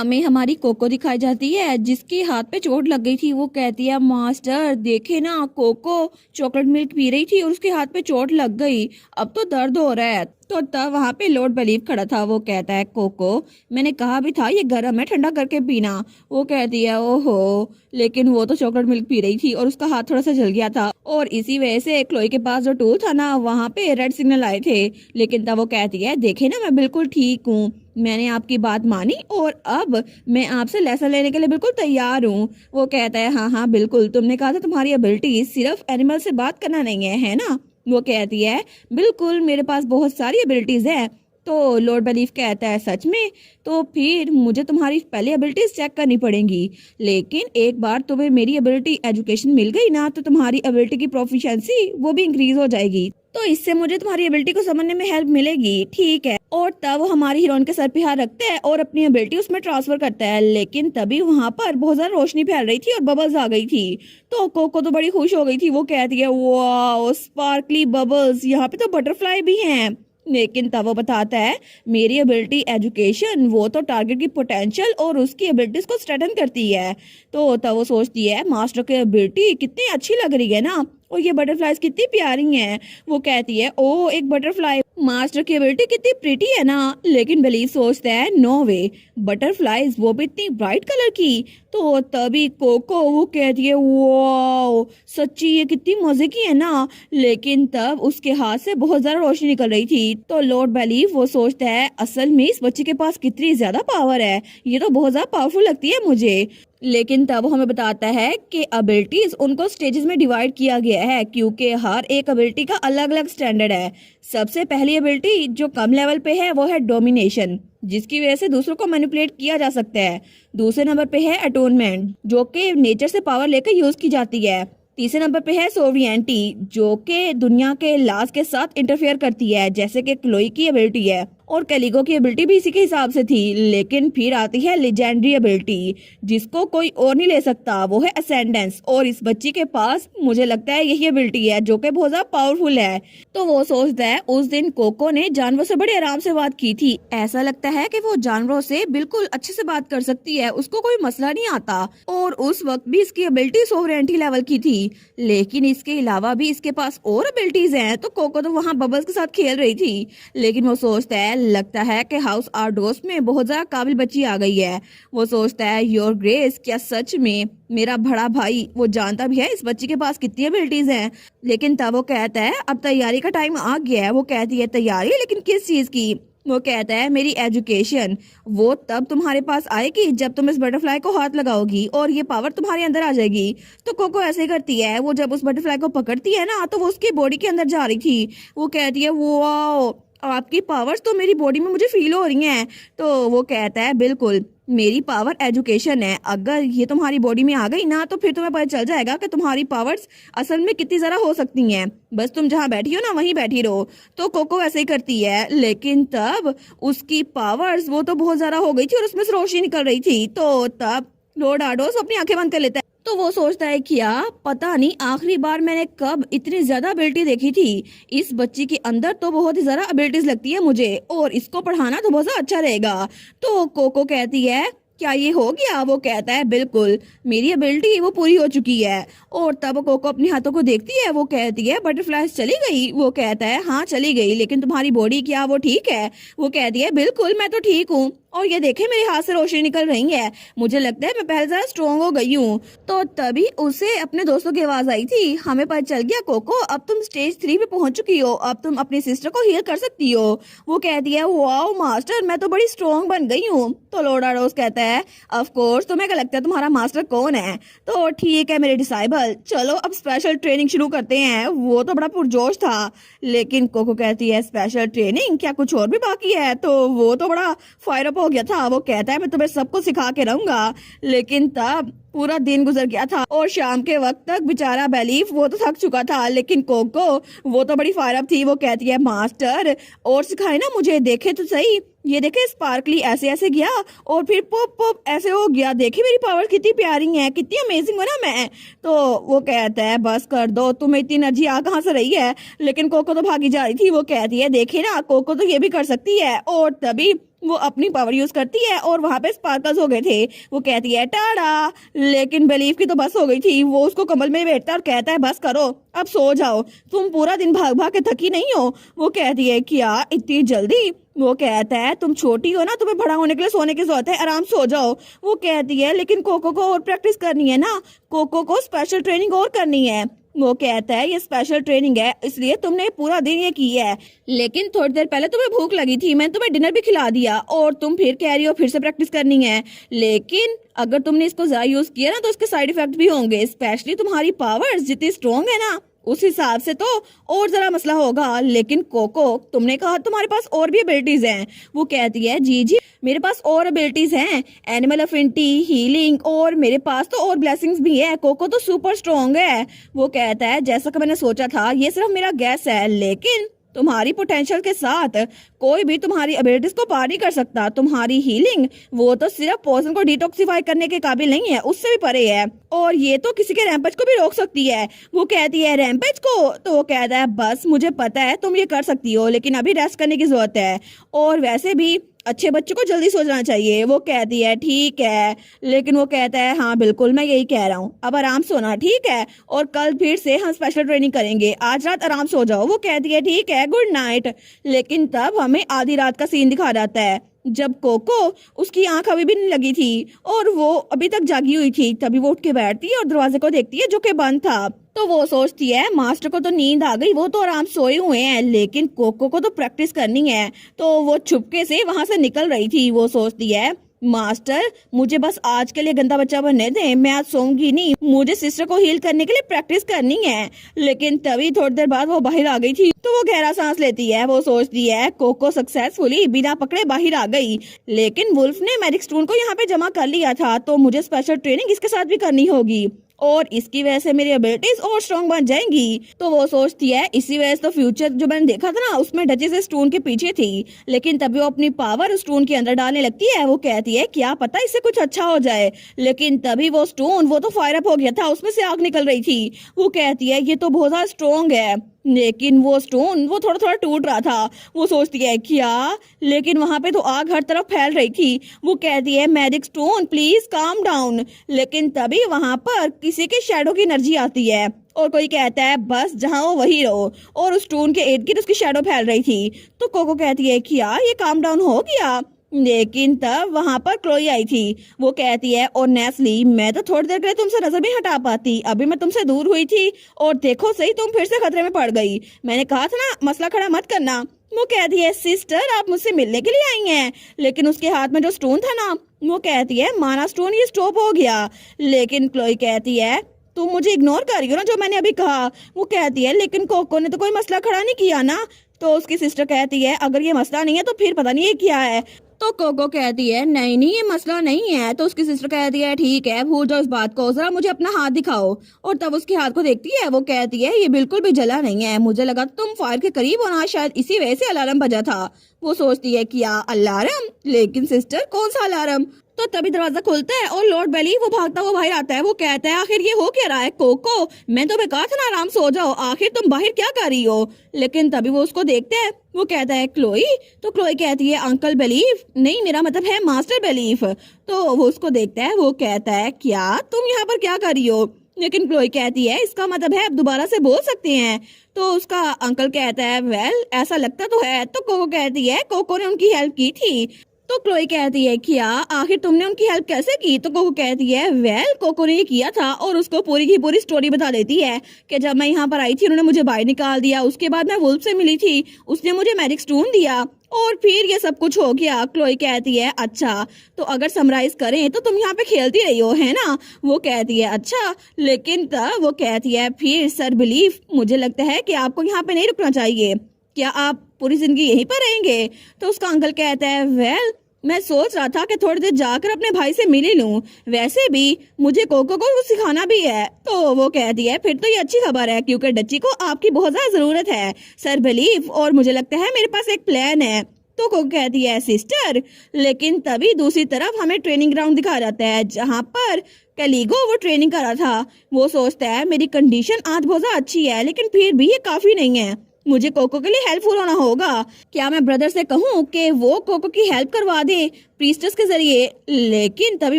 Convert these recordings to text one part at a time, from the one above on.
हमें हमारी कोको दिखाई जाती है जिसके हाथ पे चोट लग गई थी। वो कहती है मास्टर देखे ना, कोको चॉकलेट मिल्क पी रही थी और उसके हाथ पे चोट लग गई, अब तो दर्द हो रहा है। तो तब वहां पे लॉर्ड बलीव खड़ा था। वो कहता है कोको मैंने कहा भी था ये गर्म है, ठंडा करके पीना। वो कहती है ओहो, लेकिन वो तो चॉकलेट मिल्क पी रही थी और उसका हाथ थोड़ा सा जल गया था और इसी वजह से क्लोई के पास जो टूल था ना वहां पे रेड सिग्नल आए थे। लेकिन तब वो कहती है देखे ना मैं बिल्कुल ठीक हूँ, मैंने आपकी बात मानी और अब मैं आपसे लेसन लेने के लिए बिल्कुल तैयार हूँ। वो कहता है हाँ हाँ बिल्कुल, तुमने कहा था तुम्हारी एबिलिटी सिर्फ एनिमल से बात करना नहीं है ना। वो कहती है बिल्कुल मेरे पास बहुत सारी एबिलिटीज है। तो लॉर्ड बलीफ कहता है सच में, तो फिर मुझे तुम्हारी पहली एबिलिटीज चेक करनी पड़ेंगी, लेकिन एक बार तुम्हें मेरी एबिलिटी एजुकेशन मिल गई ना तो तुम्हारी एबिलिटी की प्रोफिशिएंसी वो भी इंक्रीज हो जाएगी, तो इससे मुझे तुम्हारी एबिलिटी को समझने में हेल्प मिलेगी, ठीक है। और तब वो हमारी हीरोइन के सर पे हाथ रखता है और अपनी एबिलिटी उसमें ट्रांसफर करता है। लेकिन तभी वहां पर बहुत ज्यादा रोशनी फैल रही थी और बबल्स आ गई थी। तो कोको तो बड़ी खुश हो गई थी। वो कहती है वाओ स्पार्कली बबल्स, यहाँ पे तो बटरफ्लाई भी हैं। लेकिन तब वो बताता है मेरी एबिलिटी एजुकेशन वो तो टारगेट की पोटेंशियल और उसकी एबिलिटीज को स्ट्रेटन करती है। तो तब वो सोचती है मास्टर की एबिलिटी कितनी अच्छी लग रही है ना, और ये बटरफ्लाईज कितनी प्यारी हैं। वो कहती है ओ एक बटरफ्लाई, मास्टर की एबिलिटी कितनी प्रिटी है ना। लेकिन बिलीव सोचता है नो वे, बटरफ्लाईज वो भी इतनी ब्राइट कलर की। तो तभी कोको वो कहती है वाओ सच्ची ये कितनी मजे की है ना। लेकिन तब उसके हाथ से बहुत ज्यादा रोशनी निकल रही थी। तो लॉर्ड बिलीव वो सोचता है असल में इस बच्चे के पास कितनी ज्यादा पावर है, ये तो बहुत ज्यादा पावरफुल लगती है मुझे। लेकिन तब वो हमें बताता है कि एबिलिटीज उनको स्टेजेस में डिवाइड किया गया है क्योंकि हर एक एबिलिटी का अलग अलग स्टैंडर्ड है। सबसे पहली एबिलिटी जो कम लेवल पे है वो है डोमिनेशन, जिसकी वजह से दूसरों को मैनिपुलेट किया जा सकता है। दूसरे नंबर पे है अटोनमेंट जो कि नेचर से पावर लेकर यूज की जाती है। तीसरे नंबर पे है सोवियंटी जो कि दुनिया के लाज के साथ इंटरफेयर करती है, जैसे कि क्लोई की एबिलिटी है और कैलिगो की एबिलिटी भी इसी के हिसाब से थी। लेकिन फिर आती है लेजेंडरी एबिलिटी जिसको कोई और नहीं ले सकता, वो है असेंडेंस, और इस बच्ची के पास मुझे लगता है यही एबिलिटी है जो कि बहुत ज्यादा पावरफुल है। तो वो सोचता है उस दिन कोको ने जानवरों से बड़े आराम से बात की थी, ऐसा लगता है कि वो जानवरों से बिल्कुल अच्छे से बात कर सकती है, उसको कोई मसला नहीं आता। और उस वक्त भी इसकी एबिलिटी सोवरेंटी लेवल की थी। लेकिन इसके अलावा भी इसके पास और एबिलिटीज हैं। तो कोको तो वहाँ बबल्स के साथ खेल रही थी। लेकिन वो सोचता है लगता है कि हाउस आर्डोस में बहुत ज्यादा काबिल बच्ची आ गई है। वो सोचता है योर ग्रेस क्या सच में मेरा बड़ा भाई वो जानता भी है इस बच्ची के पास कितनी एबिलिटीज हैं। लेकिन तब वो कहता है अब तैयारी का टाइम आ गया है। वो कहती है तैयारी, लेकिन किस चीज की। वो कहता है मेरी एजुकेशन वो तब तुम्हारे पास आएगी जब तुम इस बटरफ्लाई को हाथ लगाओगी और ये पावर तुम्हारे अंदर आ जाएगी। तो कोको ऐसे करती है, वो जब उस बटरफ्लाई को पकड़ती है ना तो वो उसकी बॉडी के अंदर जा रही थी। वो कहती है वाओ आपकी पावर्स तो मेरी बॉडी में मुझे फील हो रही हैं। तो वो कहता है बिल्कुल मेरी पावर एजुकेशन है, अगर ये तुम्हारी बॉडी में आ गई ना तो फिर तुम्हें पता चल जाएगा कि तुम्हारी पावर्स असल में कितनी ज़रा हो सकती हैं, बस तुम जहाँ बैठी हो ना वहीं बैठी रहो। तो कोको ऐसे ही करती है। लेकिन तब उसकी पावर्स वो तो बहुत ज़्यादा हो गई थी और उसमें से रोशनी निकल रही थी। तो तब लॉर्ड आर्डोस अपनी आंखें बंद कर लेता है। तो वो सोचता है क्या पता नहीं आखिरी बार मैंने कब इतनी ज्यादा एबिलिटी देखी थी। इस बच्ची के अंदर तो बहुत ही ज्यादा एबिलिटीज लगती है मुझे और इसको पढ़ाना तो बहुत अच्छा रहेगा। तो कोको कहती है क्या ये हो गया। वो कहता है बिल्कुल मेरी एबिलिटी वो पूरी हो चुकी है। और तब कोको अपने हाथों को देखती है। वो कहती है बटरफ्लाईज चली गई। वो कहता है हाँ चली गई, लेकिन तुम्हारी बॉडी क्या वो ठीक है। वो कहती है बिल्कुल मैं तो ठीक हूँ और ये देखे मेरे हाथ से रोशनी निकल रही है, मुझे लगता है मैं पहले ज्यादा स्ट्रॉन्ग हो गई हूँ। तो तभी उसे अपने दोस्तों की आवाज आई थी, हमें पता चल गया कोको अब तुम स्टेज 3 पे पहुंच चुकी हो, अब तुम अपनी सिस्टर को हील कर सकती हो। वो कहती है वाओ मास्टर मैं तो बड़ी स्ट्रॉन्ग बन गई हूँ। तो लॉर्ड आर्डोस कहता है ऑफ कोर्स, तुम्हें क्या लगता है तुम्हारा मास्टर कौन है। तो ठीक है मेरे डिसाइबल, चलो अब स्पेशल ट्रेनिंग शुरू करते हैं। वो तो बड़ा पुरजोश था। लेकिन कोको कहती है स्पेशल ट्रेनिंग क्या कुछ और भी बाकी है। तो वो तो बड़ा फायर अप हो गया था। वो कहता है मैं तुम्हें सबको सिखा के रहूंगा। लेकिन तब पूरा दिन गुजर गया था और शाम के वक्त तक बेचारा बेलीफ वो तो थक चुका था। लेकिन कोको वो तो बड़ी फायर अप थी। वो कहती है मास्टर और सिखाए ना मुझे, देखे तो सही ये देखे स्पार्कली ऐसे ऐसे गया और फिर पॉप पॉप ऐसे हो गया। देखी मेरी पावर कितनी प्यारी है, कितनी अमेजिंग बना मैं। तो वो कहता है बस कर दो, तुम्हें इतनी एनर्जी आ कहाँ से रही है। लेकिन कोको तो भागी जा रही थी। वो कहती है देखे ना, कोको तो ये भी कर सकती है। और तभी वो अपनी पावर यूज करती है और वहां पे स्पार्कल्स हो गए थे। वो कहती है टाड़ा। लेकिन बिलीव की तो बस हो गई थी। वो उसको कमल में बैठता है और कहता है बस करो, अब सो जाओ, तुम पूरा दिन भाग भाग के थकी नहीं हो। वो कहती है क्या इतनी जल्दी। वो कहता है तुम छोटी हो ना, तुम्हें बड़ा होने के लिए सोने की जरूरत है, आराम से सो जाओ। वो कहती है लेकिन कोको को और प्रैक्टिस करनी है ना, कोको को स्पेशल ट्रेनिंग और करनी है। वो कहता है ये स्पेशल ट्रेनिंग है इसलिए तुमने पूरा दिन ये की है, लेकिन थोड़ी देर पहले तुम्हें भूख लगी थी, मैंने तुम्हें डिनर भी खिला दिया और तुम फिर कह रही हो फिर से प्रैक्टिस करनी है। लेकिन अगर तुमने इसको ज्यादा यूज किया ना तो उसके साइड इफेक्ट भी होंगे, स्पेशली तुम्हारी पावर्स जितनी स्ट्रॉन्ग है ना उस हिसाब से तो और जरा मसला होगा। लेकिन कोको तुमने कहा तुम्हारे पास और भी एबिलिटीज हैं। वो कहती है जी जी मेरे पास और एबिलिटीज हैं, एनिमल अफिनिटी, हीलिंग और मेरे पास तो और ब्लेसिंग्स भी है। कोको तो सुपर स्ट्रॉन्ग है। वो कहता है जैसा कि मैंने सोचा था ये सिर्फ मेरा गैस है, लेकिन तुम्हारी पोटेंशियल के साथ कोई भी तुम्हारी एबिलिटीज को पार नहीं कर सकता। तुम्हारी हीलिंग वो तो सिर्फ पॉइजन को डिटॉक्सिफाई करने के काबिल नहीं है, उससे भी परे है, और ये तो किसी के रैम्पेज को भी रोक सकती है। वो कहती है रैम्पेज को। तो वो कहता है बस मुझे पता है तुम ये कर सकती हो, लेकिन अभी रेस्ट करने की जरूरत है, और वैसे भी अच्छे बच्चों को जल्दी सोचना चाहिए। वो कहती है ठीक है, लेकिन वो कहता है हाँ बिल्कुल मैं यही कह रहा हूँ, अब आराम से सोना ठीक है, और कल फिर से हम स्पेशल ट्रेनिंग करेंगे, आज रात आराम से हो जाओ। वो कहती है ठीक है गुड नाइट। लेकिन तब हमें आधी रात का सीन दिखा जाता है जब कोको, उसकी आंख अभी भी नहीं लगी थी और वो अभी तक जागी हुई थी। तभी वो उठ के बैठती है और दरवाजे को देखती है जो कि बंद था। तो वो सोचती है मास्टर को तो नींद आ गई, वो तो आराम सोए हुए हैं, लेकिन कोको को तो प्रैक्टिस करनी है। तो वो छुपके से वहां से निकल रही थी। वो सोचती है मास्टर मुझे बस आज के लिए गंदा बच्चा बनने दें, मैं आज सोऊंगी नहीं, मुझे सिस्टर को हील करने के लिए प्रैक्टिस करनी है। लेकिन तभी थोड़ी देर बाद वो बाहर आ गई थी। तो वो गहरा सांस लेती है। वो सोचती है कोको सक्सेसफुली बिना पकड़े बाहर आ गई, लेकिन वुल्फ ने मैजिक स्टोन को यहाँ पे जमा कर लिया था, तो मुझे स्पेशल ट्रेनिंग इसके साथ भी करनी होगी और इसकी वजह से मेरी एबिलिटीज और स्ट्रॉन्ग बन जाएंगी। तो वो सोचती है इसी वजह से तो फ्यूचर जो मैंने देखा था ना उसमें डचेस स्टोन के पीछे थी, लेकिन तभी वो अपनी पावर स्टोन के अंदर डालने लगती है। वो कहती है क्या पता इससे कुछ अच्छा हो जाए, लेकिन तभी वो स्टोन वो तो फायर अप हो गया था, उसमें से आग निकल रही थी। वो कहती है ये तो बहुत ज्यादा स्ट्रॉन्ग है, लेकिन वो स्टोन वो थोड़ा थोड़ा टूट रहा था। वो सोचती है क्या, लेकिन वहां पे तो आग हर तरफ फैल रही थी। वो कहती है magic stone please calm down, लेकिन तभी वहां पर किसी के शैडो की एनर्जी आती है और कोई कहता है बस जहां हो वही रहो, और उस स्टोन के इर्द गिर्द उसकी शैडो फैल रही थी। तो कोको कहती है क्या ये काम डाउन हो गया, लेकिन तब वहां पर क्लोई आई थी। वो कहती है और नेस्ली मैं तो थोड़ी देर के लिए तुमसे नजर नहीं हटा पाती, अभी मैं तुमसे दूर हुई थी और देखो सही तुम फिर से खतरे में पड़ गई, मैंने कहा था ना मसला खड़ा मत करना। वो कहती है सिस्टर आप मुझसे मिलने के लिए आई हैं, लेकिन उसके हाथ में जो स्टोन था ना, वो कहती है माना स्टोन ये स्टॉप हो गया। लेकिन क्लोई कहती है तुम मुझे इग्नोर कर रही हो ना जो मैंने अभी कहा। वो कहती है लेकिन कोको ने तो कोई मसला खड़ा नहीं किया ना। तो उसकी सिस्टर कहती है अगर ये मसला नहीं है तो फिर पता नहीं ये क्या है। तो कोको कहती है नहीं नहीं ये मसला नहीं है। तो उसकी सिस्टर कहती है ठीक है भूल जाओ इस बात को, जरा मुझे अपना हाथ दिखाओ। और तब उसके हाथ को देखती है। वो कहती है ये बिल्कुल भी जला नहीं है, मुझे लगा तुम फायर के करीब हो ना, शायद इसी वजह से अलार्म बजा था। वो सोचती है क्या अलार्म, लेकिन सिस्टर कौन सा अलार्म। तो तभी दरवाजा खुलता है और लॉर्ड बेली वो भागता हुआ बाहर आता है। वो कहता है आखिर ये हो क्या रहा है कोको, मैं तुम्हें कहा था ना आराम सो जाओ, आखिर तुम बाहर क्या कर रही हो। लेकिन तभी वो उसको देखते हैं। वो कहता है क्लोई। तो क्लोई कहती है अंकल बेलीफ, नहीं मेरा मतलब है मास्टर बेलीफ। तो वो उसको देखता है। वो कहता है क्या तुम यहाँ पर क्या कर रही हो। लेकिन क्लोई कहती है इसका मतलब है आप दोबारा से बोल सकते हैं। तो उसका अंकल कहता है वेल ऐसा लगता तो है। तो कोको कहती है कोको ने उनकी हेल्प की थी। तो क्लोई कहती है क्या आखिर तुमने उनकी हेल्प कैसे की। तो कोको कहती है वेल कोको ने ये किया था, और उसको पूरी की पूरी स्टोरी बता देती है कि जब मैं यहाँ पर आई थी उन्होंने मुझे बाहर निकाल दिया, उसके बाद मैं वुल्फ से मिली थी, उसने मुझे मैजिक स्टोन दिया और फिर ये सब कुछ हो गया। क्लोई कहती है अच्छा तो अगर समराइज करें तो तुम यहाँ पे खेलती रही हो है ना। वो कहती है अच्छा, लेकिन तब वो कहती है फिर सर बिलीफ मुझे लगता है कि आपको यहाँ पे नहीं रुकना चाहिए, क्या आप पूरी जिंदगी यहीं पर रहेंगे। तो उसका अंकल कहता है वेल मैं सोच रहा था कि थोड़ी देर जाकर अपने भाई से मिल ही लूं, वैसे भी मुझे कोको को कुछ सिखाना भी है। तो वो कहती है फिर तो ये अच्छी खबर है क्योंकि डच्ची को आपकी बहुत ज्यादा जरूरत है सर बिलीफ, और मुझे लगता है मेरे पास एक प्लान है। तो को कहती है सिस्टर। लेकिन तभी दूसरी तरफ हमें ट्रेनिंग ग्राउंड दिखाया जाता है जहाँ पर कैलिगो वो ट्रेनिंग कर रहा था। वो सोचता है मेरी कंडीशन आज बहुत ज्यादा अच्छी है लेकिन फिर भी ये काफी नहीं है, मुझे कोको के लिए हेल्पफुल होना होगा। क्या मैं ब्रदर से कहूँ कि वो कोको की हेल्प करवा दे प्रीस्टेस के जरिए? लेकिन तभी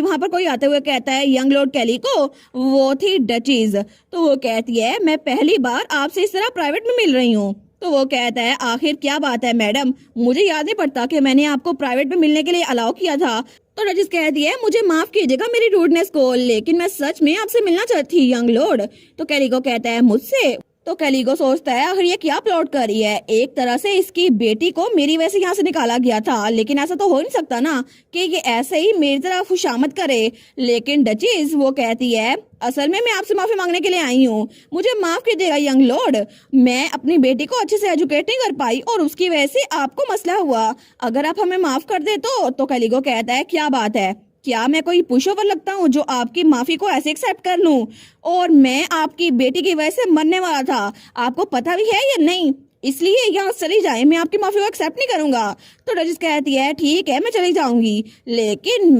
वहां पर कोई आते हुए कहता है यंग लॉर्ड कैलिको। वो थी डचीज। तो वो कहती है मैं पहली बार आपसे इस तरह प्राइवेट में मिल रही हूँ। तो वो कहता है आखिर क्या बात है मैडम, मुझे याद नहीं पड़ता कि मैंने आपको प्राइवेट में मिलने के लिए अलाउ किया था। तो डचेस कहती है मुझे माफ कीजिएगा मेरी रूडनेस को, लेकिन मैं सच में आपसे मिलना चाहती हूँ यंग लॉर्ड। तो कैलिको कहता है मुझसे? तो कैलिको सोचता है आखिर ये क्या प्लॉट कर रही है, एक तरह से इसकी बेटी को मेरी वजह से यहाँ से निकाला गया था, लेकिन ऐसा तो हो नहीं सकता ना कि ये ऐसे ही मेरी तरह खुशामद करे। लेकिन डचीज वो कहती है असल में मैं आपसे माफी मांगने के लिए आई हूँ, मुझे माफ कीजिएगा यंग लॉर्ड, मैं अपनी बेटी को अच्छे से एजुकेट नहीं कर पाई और उसकी वजह से आपको मसला हुआ, अगर आप हमें माफ कर दे तो कैलिको कहता है क्या बात है, क्या मैं कोई पुशओवर लगता हूँ जो आपकी माफी को ऐसे एक्सेप्ट कर लूं? और मैं आपकी बेटी की वजह से मरने वाला था, आपको पता भी है या नहीं? इसलिए यहाँ चली जाए, मैं आपकी माफी को एक्सेप्ट नहीं करूंगा। तो डचेस कहती है ठीक है मैं चली जाऊंगी, लेकिन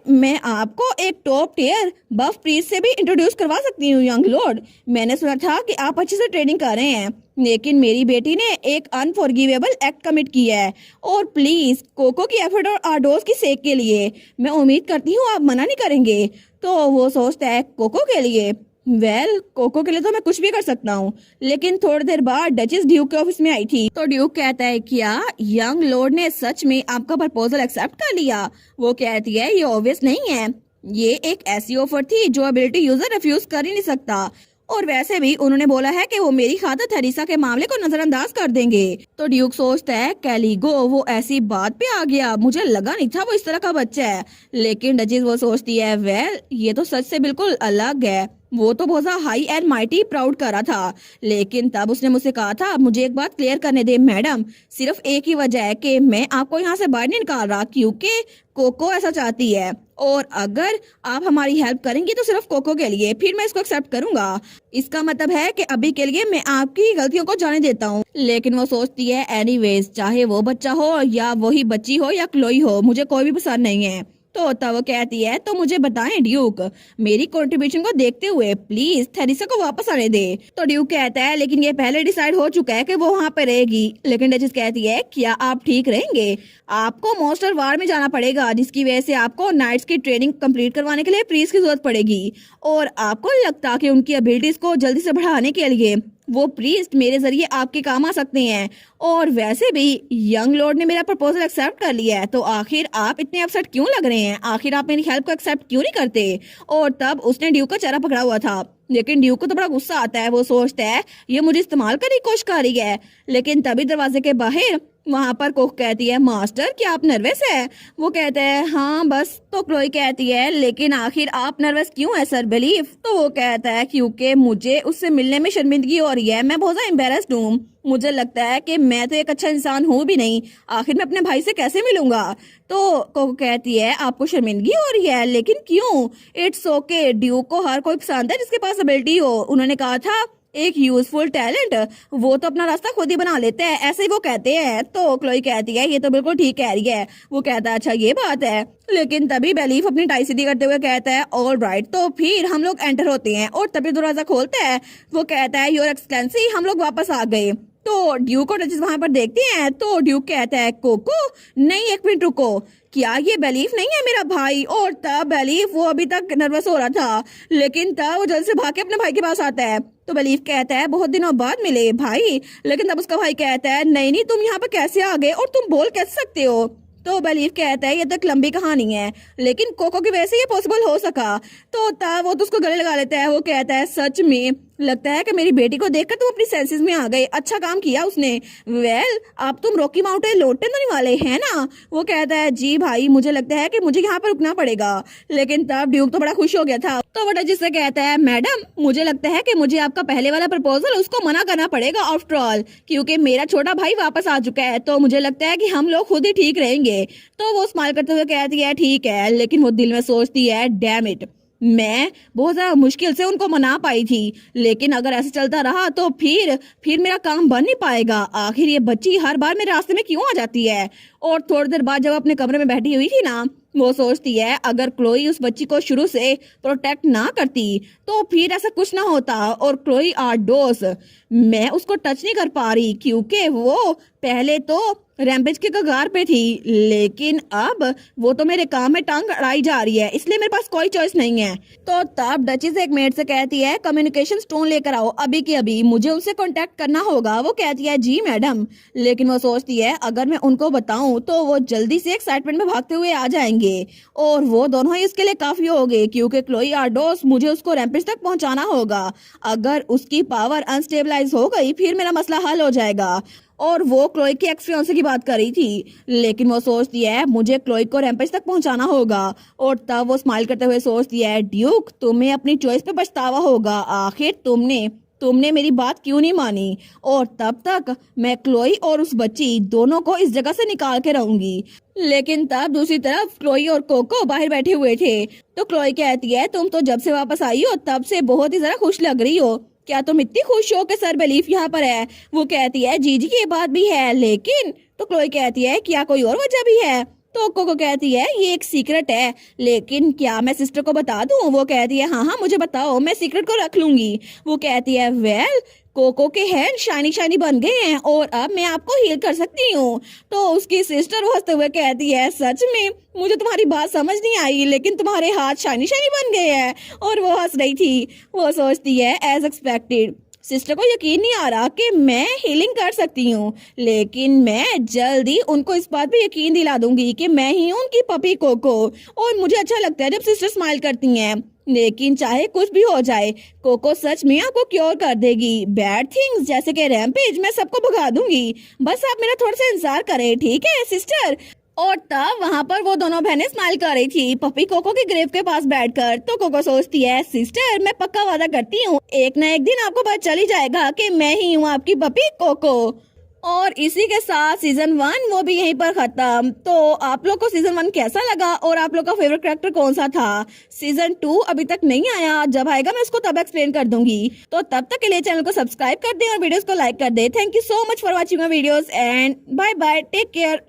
मैं आपको एक टॉप टियर बफ प्रीस्ट से भी इंट्रोड्यूस करवा सकती हूँ यंग लॉर्ड। मैंने सुना था कि आप अच्छे से ट्रेनिंग कर रहे हैं, लेकिन मेरी बेटी ने एक अनफॉरगिवेबल एक्ट कमिट किया है और प्लीज कोको की एफर्ट और आडोस की सेक के लिए मैं उम्मीद करती हूँ आप मना नहीं करेंगे। तो वो सोचता है कोको के लिए कोको के लिए तो मैं कुछ भी कर सकता हूँ। लेकिन थोड़ी देर बाद डचेस ड्यूक के ऑफिस में आई थी। तो ड्यूक कहता है क्या यंग लॉर्ड ने सच में आपका प्रपोजल एक्सेप्ट कर लिया? वो कहती है ये ऑब्वियस नहीं है, ये एक ऐसी ऑफर थी जो एबिलिटी यूजर रिफ्यूज कर ही नहीं सकता, और वैसे भी उन्होंने बोला है कि वो मेरी खातिर थेरेसा के मामले को नजरअंदाज कर देंगे। तो ड्यूक सोचता है कैलिगो वो ऐसी बात पे आ गया, मुझे लगा नहीं था वो इस तरह का बच्चा है। लेकिन डचेस वो सोचती है ये तो सच से बिल्कुल अलग है, वो तो बहुत हाई एंड माइटी प्राउड कर रहा था। लेकिन तब उसने मुझसे कहा था मुझे एक बात क्लियर करने दे मैडम, सिर्फ एक ही वजह है कि मैं आपको यहाँ से बाहर नहीं निकाल रहा क्योंकि कोको ऐसा चाहती है, और अगर आप हमारी हेल्प करेंगी तो सिर्फ कोको के लिए, फिर मैं इसको एक्सेप्ट करूंगा। इसका मतलब है कि अभी के लिए मैं आपकी गलतियों को जाने देता हूँ। लेकिन वो सोचती है एनीवेज चाहे वो बच्चा हो या वही बच्ची हो या क्लोई हो, मुझे कोई भी पसंद नहीं है। तो तब वो कहती है तो मुझे बताएं ड्यूक, मेरी कंट्रीब्यूशन को देखते हुए प्लीज थेरेसा को वापस आने दे। तो ड्यूक कहता है लेकिन ये पहले डिसाइड हो चुका है कि वो वहाँ पे रहेगी। लेकिन डचेस कहती है क्या आप ठीक रहेंगे? आपको मोस्टर वार में जाना पड़ेगा जिसकी वजह से आपको नाइट्स की ट्रेनिंग कंप्लीट करवाने के लिए प्रीस्ट की जरूरत पड़ेगी, और आपको लगता कि उनकी एबिलिटीज को जल्दी से बढ़ाने के लिए वो प्रीस्ट मेरे जरिए आपके काम आ सकते हैं, और वैसे भी यंग लॉर्ड ने मेरा प्रपोजल एक्सेप्ट कर लिया है, तो आखिर आप इतने अपसेट क्यों लग रहे हैं? आखिर आप मेरी हेल्प को एक्सेप्ट क्यों नहीं करते? और तब उसने ड्यूक का चेहरा पकड़ा हुआ था, लेकिन ड्यूक को तो बड़ा गुस्सा आता है। वो सोचता है ये मुझे इस्तेमाल करने की कोशिश कर रही है। लेकिन तभी दरवाजे के बाहर वहां पर कोक कहती है मास्टर क्या आप नर्वस है? वो कहता है हाँ बस। तो क्लोई कहती है लेकिन आखिर आप नर्वस क्यों है सर बिलीफ? तो वो कहता है क्योंकि मुझे उससे मिलने में शर्मिंदगी हो रही है, मैं बहुत ज्यादा एम्बेरस्ड हूँ, मुझे लगता है कि मैं तो एक अच्छा इंसान हूँ भी नहीं, आखिर मैं अपने भाई से कैसे मिलूंगा? तो कोको कहती है आपको शर्मिंदगी हो रही है, लेकिन क्यों? इट्स ओके, ड्यूक को हर कोई पसंद है जिसके पास एबिलिटी हो। उन्होंने कहा था एक यूजफुल टैलेंट वो तो अपना रास्ता खुद ही बना लेते हैं, ऐसे ही वो कहते हैं। तो क्लोई कहती है ये तो बिल्कुल ठीक कह रही है। वो कहता है अच्छा ये बात है। लेकिन तभी बेलीफ अपनी टाई सीधी करते हुए कहता है ऑल राइट। तो फिर हम लोग एंटर होते हैं और तभी दरवाजा खोलता है। वो कहता है योर एक्सलेंसी हम लोग वापस आ गए। तो ड्यूक और डचेस वहां पर देखते हैं। तो ड्यूक कहता है कोको नहीं एक मिनट रुको, क्या ये बेलीफ नहीं है मेरा भाई? और तब बेलीफ वो अभी तक नर्वस हो रहा था, लेकिन तब वो जल्द से भाग के अपने भाई के पास आता है। तो बेलीफ कहता है बहुत दिनों बाद मिले भाई। लेकिन तब उसका भाई कहता है नहीं नहीं तुम यहाँ पर कैसे आ गए और तुम बोल कैसे सकते हो? तो बेलीफ कहता है ये तक लंबी कहानी है, लेकिन कोको की वजह से ये पॉसिबल हो सका। तो तब वो तो उसको गले लगा लेता है। वो कहता है सच में लगता है कि मेरी बेटी को देखकर तुम अपनी सेंसेस में आ गए, अच्छा काम किया उसने। अब तुम रॉकी माउंटेन लौटने तो नहीं वाले हैं ना? वो कहता है जी भाई मुझे लगता है कि मुझे यहाँ पर रुकना पड़ेगा। लेकिन तब ड्यूक तो बड़ा खुश हो गया था। तो वो डचेस से कहता है मैडम मुझे लगता है कि मुझे आपका पहले वाला प्रपोजल उसको मना करना पड़ेगा आफ्टर ऑल, क्योंकि मेरा छोटा भाई वापस आ चुका है, तो मुझे लगता है कि हम लोग खुद ही ठीक रहेंगे। तो वो स्माइल करते हुए कहती है ठीक है, लेकिन वो दिल में सोचती है डैम इट, मैं बहुत ज्यादा मुश्किल से उनको मना पाई थी, लेकिन अगर ऐसे चलता रहा तो फिर मेरा काम बन नहीं पाएगा। आखिर ये बच्ची हर बार मेरे रास्ते में क्यों आ जाती है। और थोड़ी देर बाद जब अपने कमरे में बैठी हुई थी ना, वो सोचती है अगर क्लोई उस बच्ची को शुरू से प्रोटेक्ट ना करती तो फिर ऐसा कुछ ना होता। और क्लोई आर्डोस, मैं उसको टच नहीं कर पा रही क्योंकि वो पहले तो रैम्पेज के कगार पे थी, लेकिन अब वो तो मेरे काम में टांग अड़ाई जा रही है, इसलिए मेरे पास कोई चॉइस नहीं है। तो तब डचेस एक मेड से कहती है कम्युनिकेशन स्टोन लेकर आओ अभी के अभी, मुझे उनसे कांटेक्ट करना होगा। वो कहती है जी मैडम, लेकिन वो सोचती है अगर मैं उनको बताऊं तो वो जल्दी से एक्साइटमेंट में भागते हुए आ जाएंगे और वो दोनों ही इसके लिए काफी हो गए क्योंकि क्लोई आर्डोस मुझे उसको रैम्पेज तक पहुंचाना होगा। अगर उसकी पावर अनस्टेबलाइज हो गई फिर मेरा मसला हल हो जाएगा। और वो क्लोई के एक्स फियांसे की बात कर रही थी, लेकिन वो सोचती है मुझे क्लोई को रैम्पेज तक पहुंचाना होगा। और तब वो स्माइल करते हुए सोचती है ड्यूक, तुम्हें अपनी चॉइस पे पछतावा होगा, आखिर तुमने मेरी बात क्यों नहीं मानी। और तब तक मैं क्लोई और उस बच्ची दोनों को इस जगह से निकाल के रहूंगी। लेकिन तब दूसरी तरफ क्लोई और कोको बाहर बैठे हुए थे। तो क्लोई कहती है तुम तो जब से वापस आई हो तब से बहुत ही ज्यादा खुश लग रही हो, क्या तुम इतनी खुश हो कि सर बिलीफ यहाँ पर है। वो कहती है जी जी ये बात भी है, लेकिन तो क्लोई कहती है क्या कोई और वजह भी है। तो कोको कहती है ये एक सीक्रेट है, लेकिन क्या मैं सिस्टर को बता दूं। वो कहती है हाँ हाँ मुझे बताओ, मैं सीक्रेट को रख लूंगी। वो कहती है वेल कोको के हैंड शाइनी शाइनी बन गए हैं और अब मैं आपको हील कर सकती हूँ। तो उसकी सिस्टर हंसते हुए कहती है सच में मुझे तुम्हारी बात समझ नहीं आई, लेकिन तुम्हारे हाथ शाइनी शाइनी बन गए हैं। और वो हंस रही थी। वो सोचती है एज एक्सपेक्टेड सिस्टर को यकीन नहीं आ रहा कि मैं हीलिंग कर सकती हूँ, लेकिन मैं जल्दी उनको इस बात पे यकीन दिला दूंगी कि मैं ही हूँ उनकी पपी कोको। और मुझे अच्छा लगता है जब सिस्टर स्माइल करती हैं, लेकिन चाहे कुछ भी हो जाए कोको सच में आपको क्योर कर देगी। बैड थिंग्स जैसे कि रैम्पेज मैं सबको भगा दूंगी, बस आप मेरा थोड़ा सा इंतजार करें, ठीक है सिस्टर। और तब वहाँ पर वो दोनों बहनें स्माइल कर रही थी पपी कोको के ग्रेव के पास बैठकर। तो कोको सोचती है सिस्टर मैं पक्का वादा करती हूँ एक ना एक दिन आपको पता चल ही जाएगा कि मैं ही हूँ आपकी पपी कोको। और इसी के साथ सीजन 1 वो भी यहीं पर खत्म। तो आप लोग को सीजन 1 कैसा लगा और आप लोग का फेवरेट कैरेक्टर कौन सा था। सीजन 2 अभी तक नहीं आया, जब आएगा मैं उसको तब एक्सप्लेन कर दूंगी। तो तब तक के लिए चैनल को सब्सक्राइब कर दें और वीडियोस को लाइक कर दें। Thank you so much for watching my videos and bye bye, take care.